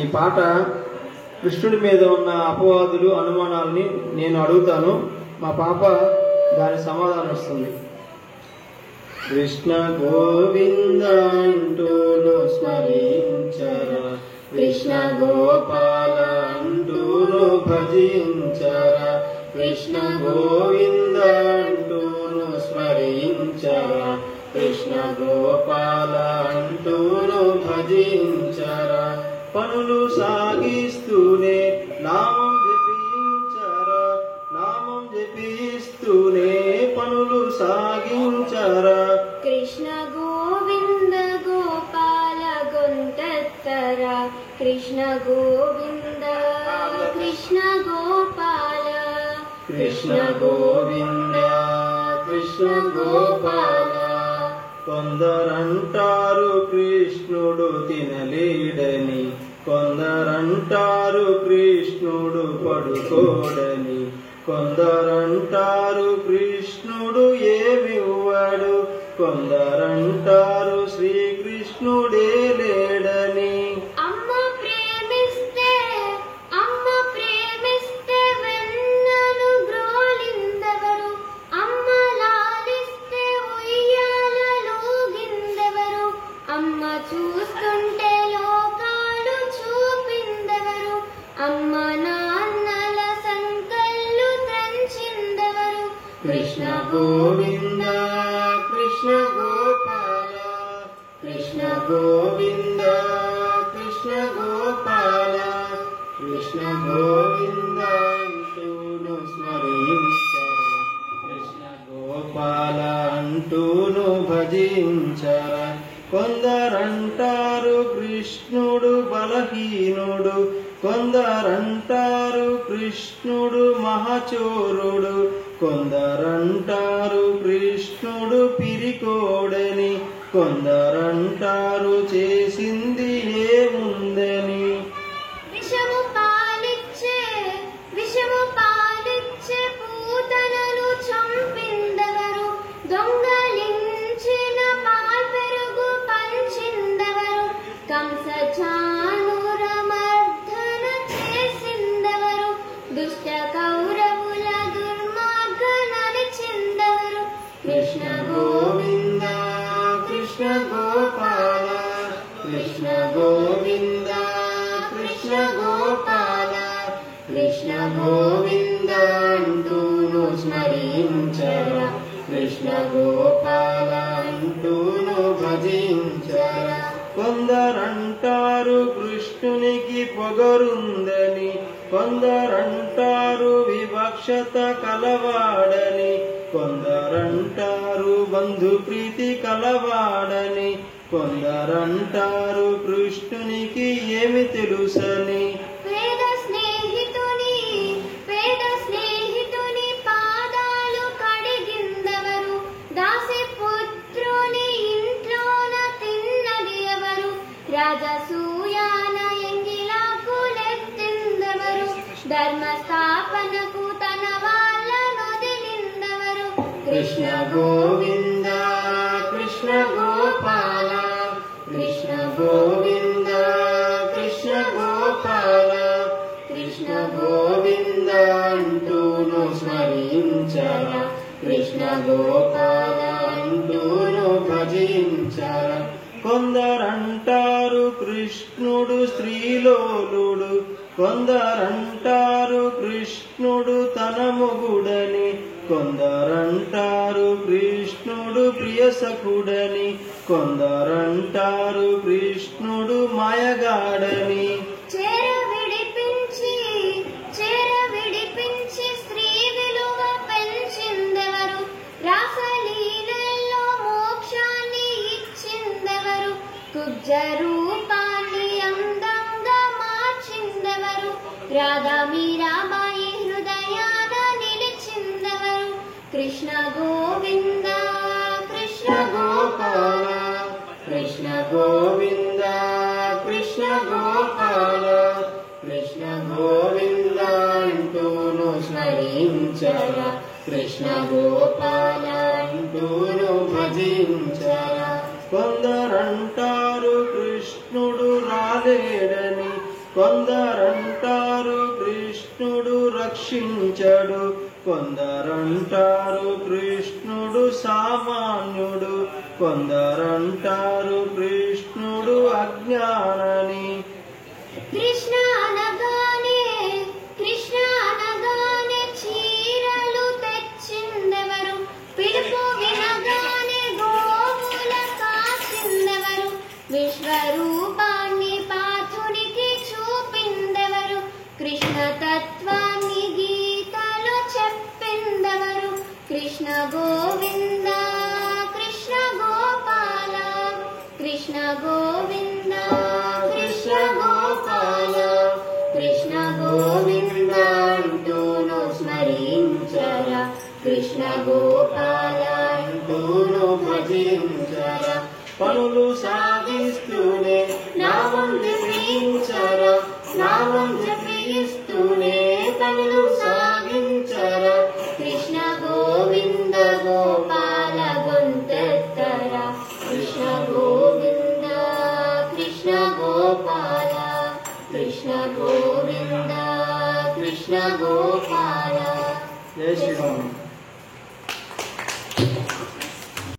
ఈ పాట కృష్ణుడి మీద ఉన్న అపవాదులు అనుమానాలని నేను అడుగుతాను, మా పాప దాని సమాధానం ఇస్తుంది. కృష్ణ గోవింద అంటూను స్మరించరా, కృష్ణ గోపాల అంటూను భజించరా, కృష్ణ గోవింద అంటూను స్మరించరా, కృష్ణ గోపాల అంటూను భజించరా. పనులు సాగిస్తూనే నామం జపించరా, నామం జపిస్తూనే పనులు సాగించరా. కృష్ణ గోవింద గోపాల గొంతెత్తరా, కృష్ణ గోవింద కృష్ణ గోపాల, కృష్ణ గోవింద కృష్ణ గోపాల. కొందరంటారు కృష్ణుడు తినలేడని, కొందరంటారు కృష్ణుడు పడుకోడని, కొందరంటారు కృష్ణుడు ఏమివ్వడు, కొందరంటారు శ్రీకృష్ణుడే లేడని. అమ్మ ప్రేమిస్తే వెన్నను గ్రోలిందెవరు, అమ్మ లాలిస్తే ఉయ్యాలలూగిందెవరు, అమ్మ చూస్తుంటే లోకాలు చూపిందెవరు, అమ్మ నాన్నల సంకల్లు త్రంచిందెవరు. కృష్ణ గోవింద కృష్ణ గోపాల, కృష్ణ గోవింద కృష్ణ గోపాల, కృష్ణ గోవింద అంటూను స్మరించరా, కృష్ణ గోపాల అంటూను భజించరా. కొందరంటారు కృష్ణుడు బలహీనుడు, కొందరంటారు కృష్ణుడు మహచోరుడు, కొందరంటారు కృష్ణుడు పిరికోడని, కొందరంటారు చేసింది ఏముందని. విషము పాలిచ్చే పూతనను చంపిందెవరు, దొంగలించిన పాల్పెరుగు పంచిందెవరు, కంస చాణూరమర్దన చేసిందెవరు, దుష్ట కౌరవుల దుర్మార్గ నడిచిందెవరు. కృష్ణ గోవింద కృష్ణ గోపాల, కృష్ణ గోవింద కృష్ణ గోపాల, కృష్ణ గోవింద అంటూను స్మరించరా, కృష్ణ గోపాల అంటూను భజించరా. కొందరంటారు కృష్ణునికి పొగరుందని, కొందరంటారు వివక్షత కలవాడని, కొందరంటారు బంధు ప్రీతి కలవాడని, కొందరంటారు కృష్ణునికి ఏమి తెలుసని. పేద స్నేహితుని పాదాలు కడిగిందెవరు, దాసిపుత్రుని ఇంట్లోన తిన్నది ఎవరు, రాజసూయాన ఎంగిలాకులెత్తిందెవరు, ధర్మస్థాపనకు తన వాళ్ళను వదిలిందెవరు. కృష్ణ గోవింద కృష్ణ గోపాల, కృష్ణ గోవింద కృష్ణ గోపాల, కృష్ణ గోవింద అంటూను స్మరించరా, కృష్ణ గోపాల అంటూను భజించరా. కొందరంటారు కృష్ణుడు స్త్రీలోలుడు, కొందరంటారు కృష్ణుడు తన మొగుడని, కొందరంటారు కృష్ణుడు ప్రియసఖుడని, కొందరంటారు కృష్ణుడు మాయగాడని. చేర విడిపించి స్త్రీ విలువ పెంచిందెవరు, రాసలీలలో మోక్షాన్ని ఇచ్చిందెవరు, కుబ్జ రూపాన్ని అందంగా మార్చిందెవరు, రాధా మీరాబాయి హృదయాన నిలిచిందెవరు. కృష్ణ గోవింద కృష్ణ గోపాల, కృష్ణ గోవింద కృష్ణ గోపాల, కృష్ణ గోవింద అంటూను స్మరించరా, కృష్ణ గోపాల అంటూను భజించరా. కొందరంటారు కృష్ణుడు రాలేడని, కొందరంటారు కృష్ణుడు రక్షించడు, కొందరంటారు కృష్ణుడు సామాన్యుడు, కొందరంటారు కృష్ణుడు అజ్ఞానని. కృష్ణ అనగానే చీరలు తెచ్చిందెవరు, పిలుపు వినగానే గోవుల కాచిందెవరు, విశ్వరూపాన్ని పార్థునికి చూపిందెవరు, కృష్ణ తత్వాన్ని గీతలో చెప్పిందెవరు. కృష్ణ గోవింద కృష్ణ గోపాల, కృష్ణ గోవింద కృష్ణ గోపాల, కృష్ణ గోవింద అంటూను స్మరించరా, కృష్ణ గోపాల అంటూను భజించరా. పనులు సాగిస్తూనే నామం జపించరా, నామం జపిస్తూనే పనులు సాగించరా. కృష్ణ గోవింద గోపాల గొంతెత్తరా, కృష్ణ గోవింద కృష్ణ గోపాల, కృష్ణ గోవింద కృష్ణ గోపాల. జై శ్రీరామ్.